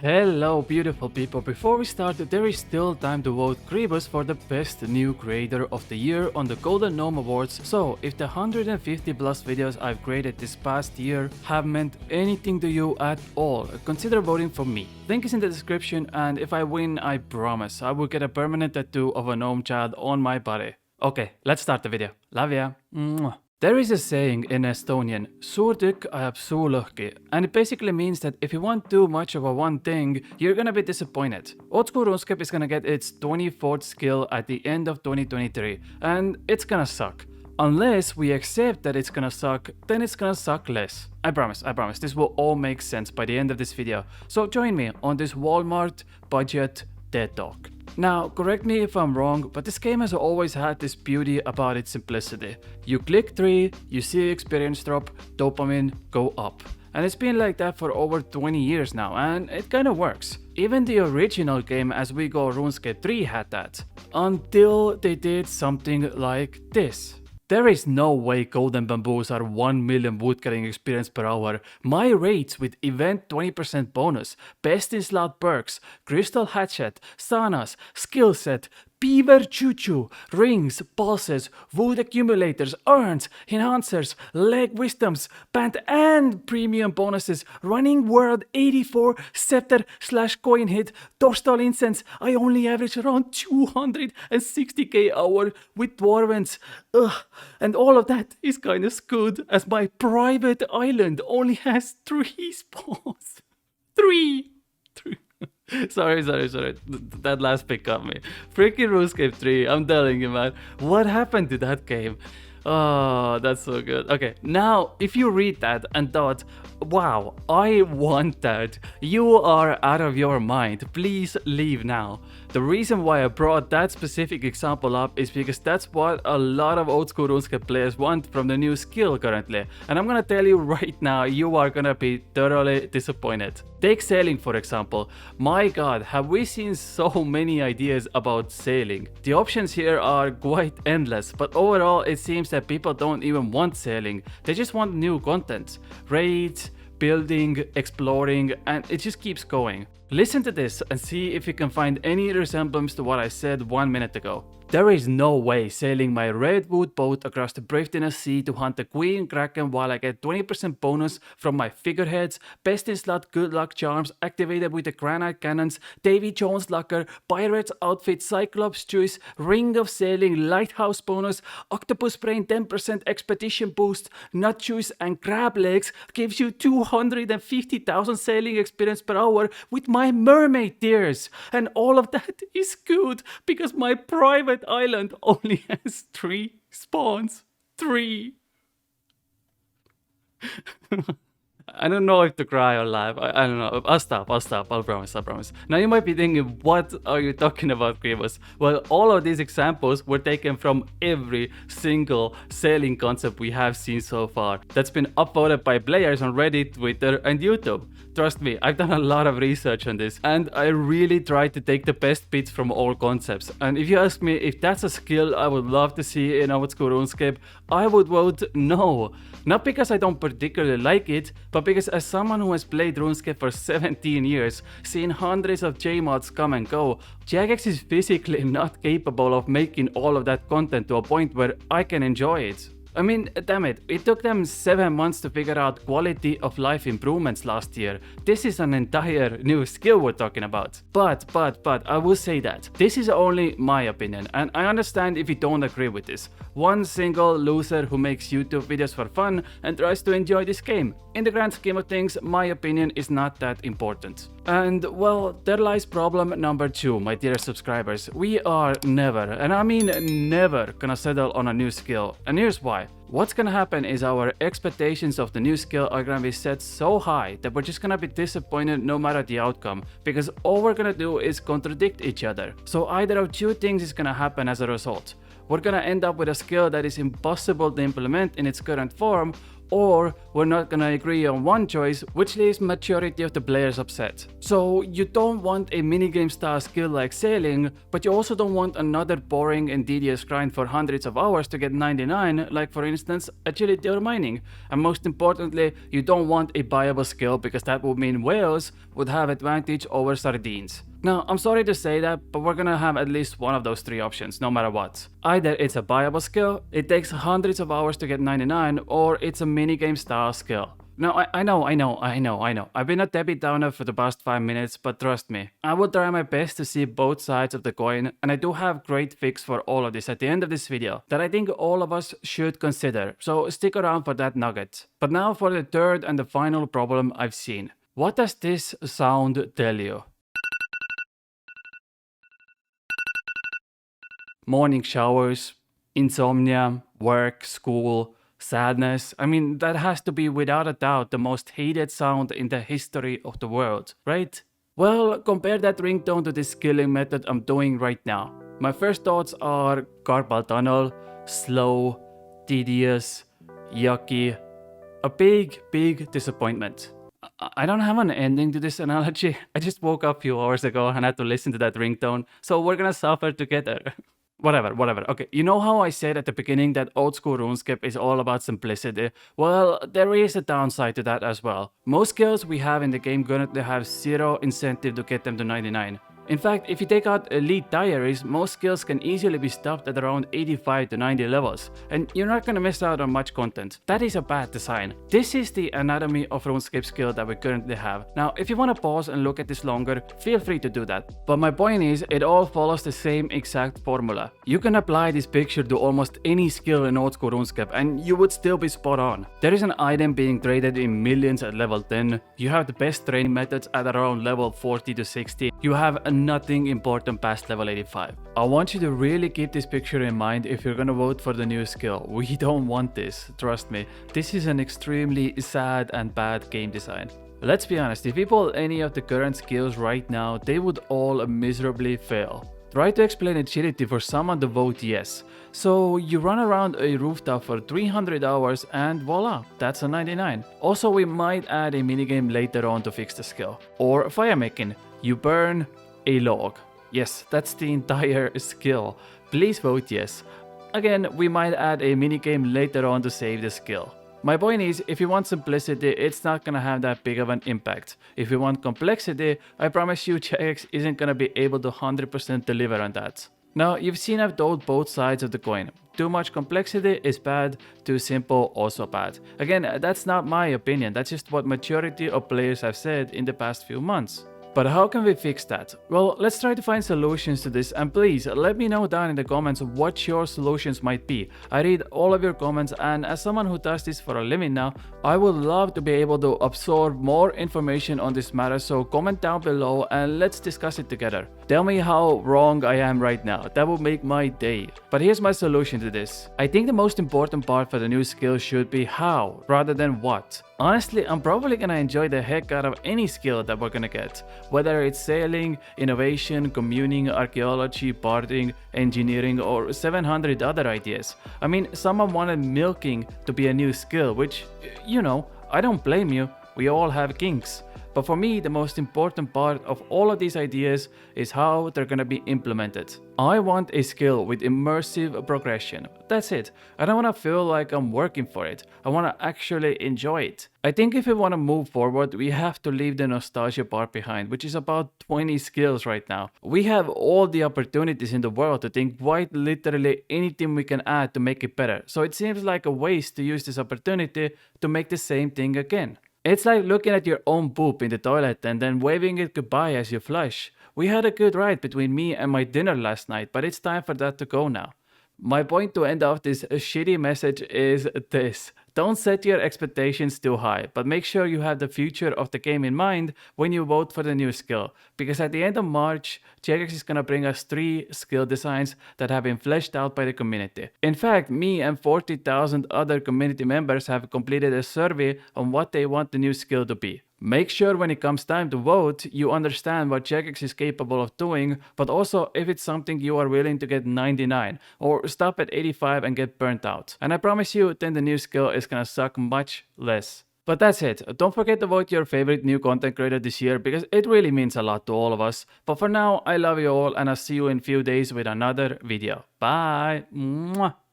Hello beautiful people, before we start there is still time to vote Kribus for the best new creator of the year on the Golden Gnome Awards, so if the 150 plus videos I've created this past year have meant anything to you at all, consider voting for me. Link is in the description, and if I win I promise I will get a permanent tattoo of a gnome child on my body. Okay, let's start the video. Love ya. Mwah. There is a saying in Estonian, suur tükk ajab suu lõhki, and it basically means that if you want too much of a one thing, you're gonna be disappointed. Old School RuneScape is gonna get its 24th skill at the end of 2023, and it's gonna suck. Unless we accept that it's gonna suck, then it's gonna suck less. I promise, this will all make sense by the end of this video, so join me on this Walmart budget TED Talk. Now, correct me if I'm wrong, but this game has always had this beauty about its simplicity. You click 3, you see experience drop, dopamine go up. And it's been like that for over 20 years now, and it kinda works. Even the original game As We Go RuneScape 3 had that. Until they did something like this. There is no way Golden Bamboos are 1 million woodcutting experience per hour. My rates with event 20% bonus, best in slot perks, crystal hatchet, sanas, skill set, beaver choo-choo, rings, pulses, wood accumulators, urns, enhancers, leg wisdoms, band and premium bonuses, running world 84, scepter / coin hit, dorsal incense. I only average around 260k hour with dwarvens. Ugh. And all of that is kinda screwed as my private island only has 3 spawns. 3! Sorry. That last pick got me. Freaking RuneScape 3, I'm telling you, man. What happened to that game? Oh, that's so good. Okay, now, if you read that and thought, wow, I want that, you are out of your mind. Please leave now. The reason why I brought that specific example up is because that's what a lot of old school RuneScape players want from the new skill currently. And I'm gonna tell you right now, you are gonna be thoroughly disappointed. Take sailing for example. My god, have we seen so many ideas about sailing. The options here are quite endless, but overall it seems that people don't even want sailing. They just want new content. Raids, building, exploring, and it just keeps going. Listen to this and see if you can find any resemblance to what I said 1 minute ago. There is no way sailing my redwood boat across the Brifdina Sea to hunt the Queen Kraken while I get 20% bonus from my figureheads, best in slot good luck charms activated with the granite cannons, Davy Jones locker, pirate's outfit, Cyclops choice, ring of sailing, lighthouse bonus, octopus brain 10% expedition boost, nut juice and crab legs gives you 250,000 sailing experience per hour with my mermaid tears. And all of that is good because my private island only has 3 spawns. 3. I don't know if to cry or laugh. I don't know. I'll stop. I'll promise. Now you might be thinking, what are you talking about, Kribus? Well, all of these examples were taken from every single sailing concept we have seen so far. That's been upvoted by players on Reddit, Twitter, and YouTube. Trust me, I've done a lot of research on this, and I really tried to take the best bits from all concepts. And if you ask me if that's a skill I would love to see in Old School RuneScape, I would vote no. Not because I don't particularly like it, but because as someone who has played RuneScape for 17 years, seen hundreds of JMods come and go, Jagex is physically not capable of making all of that content to a point where I can enjoy it. I mean, damn it, it took them 7 months to figure out quality of life improvements last year. This is an entire new skill we're talking about. But, I will say that this is only my opinion, and I understand if you don't agree with this. One single loser who makes YouTube videos for fun and tries to enjoy this game. In the grand scheme of things, my opinion is not that important. And well, there lies problem number 2, my dear subscribers. We are never, and I mean never, gonna settle on a new skill. And here's why. What's gonna happen is our expectations of the new skill are gonna be set so high that we're just gonna be disappointed no matter the outcome, because all we're gonna do is contradict each other. So either of 2 things is gonna happen as a result. We're gonna end up with a skill that is impossible to implement in its current form, or we're not gonna agree on one choice, which leaves majority of the players upset. So you don't want a minigame style skill like sailing, but you also don't want another boring and tedious grind for hundreds of hours to get 99, like for instance agility or mining. And most importantly, you don't want a viable skill, because that would mean whales would have advantage over sardines. Now, I'm sorry to say that, but we're gonna have at least one of those three options, no matter what. Either it's a viable skill, it takes hundreds of hours to get 99, or it's a minigame style skill. Now, I know. I've been a Debbie Downer for the past 5 minutes, but trust me, I will try my best to see both sides of the coin, and I do have great fix for all of this at the end of this video that I think all of us should consider, so stick around for that nugget. But now for the third and the final problem I've seen. What does this sound tell you? Morning showers, insomnia, work, school, sadness. I mean, that has to be without a doubt the most hated sound in the history of the world, right? Well, compare that ringtone to this skilling method I'm doing right now. My first thoughts are carpal tunnel, slow, tedious, yucky, a big disappointment. I don't have an ending to this analogy. I just woke up a few hours ago and had to listen to that ringtone, so we're gonna suffer together. Whatever. Okay, you know how I said at the beginning that old school RuneScape is all about simplicity? Well, there is a downside to that as well. Most skills we have in the game currently have zero incentive to get them to 99. In fact, if you take out Elite Diaries, most skills can easily be stopped at around 85 to 90 levels, and you're not gonna miss out on much content. That is a bad design. This is the anatomy of RuneScape skill that we currently have. Now, if you wanna pause and look at this longer, feel free to do that. But my point is, it all follows the same exact formula. You can apply this picture to almost any skill in old school RuneScape, and you would still be spot on. There is an item being traded in millions at level 10. You have the best training methods at around level 40 to 60. You have nothing important past level 85. I want you to really keep this picture in mind if you're gonna vote for the new skill. We don't want this, trust me. This is an extremely sad and bad game design. Let's be honest, if you pull any of the current skills right now, they would all miserably fail. Try to explain agility for someone to vote yes. So you run around a rooftop for 300 hours and voila, that's a 99. Also, we might add a minigame later on to fix the skill. Or fire making. You burn a log. Yes, that's the entire skill. Please vote yes. Again, we might add a minigame later on to save the skill. My point is, if you want simplicity, it's not gonna have that big of an impact. If you want complexity, I promise you Jagex isn't gonna be able to 100% deliver on that. Now, you've seen I've told both sides of the coin. Too much complexity is bad, too simple also bad. Again, that's not my opinion, that's just what majority of players have said in the past few months. But how can we fix that? Well, let's try to find solutions to this, and please let me know down in the comments what your solutions might be. I read all of your comments, and as someone who does this for a living now, I would love to be able to absorb more information on this matter, so comment down below and let's discuss it together. Tell me how wrong I am right now, that would make my day. But here's my solution to this. I think the most important part for the new skill should be how, rather than what. Honestly, I'm probably gonna enjoy the heck out of any skill that we're gonna get. Whether it's sailing, innovation, communing, archaeology, barding, engineering, or 700 other ideas. I mean, someone wanted milking to be a new skill, which, you know, I don't blame you, we all have kinks. But for me, the most important part of all of these ideas is how they're gonna be implemented. I want a skill with immersive progression. That's it. I don't wanna feel like I'm working for it. I wanna actually enjoy it. I think if we wanna move forward, we have to leave the nostalgia part behind, which is about 20 skills right now. We have all the opportunities in the world to think quite literally anything we can add to make it better. So it seems like a waste to use this opportunity to make the same thing again. It's like looking at your own poop in the toilet and then waving it goodbye as you flush. We had a good ride between me and my dinner last night, but it's time for that to go now. My point to end off this shitty message is this. Don't set your expectations too high, but make sure you have the future of the game in mind when you vote for the new skill. Because at the end of March, Jagex is gonna bring us 3 skill designs that have been fleshed out by the community. In fact, me and 40,000 other community members have completed a survey on what they want the new skill to be. Make sure when it comes time to vote, you understand what Jagex is capable of doing, but also if it's something you are willing to get 99 or stop at 85 and get burnt out. And I promise you, then the new skill is gonna suck much less. But that's it. Don't forget to vote your favorite new content creator this year because it really means a lot to all of us. But for now, I love you all and I'll see you in a few days with another video. Bye! Mwah.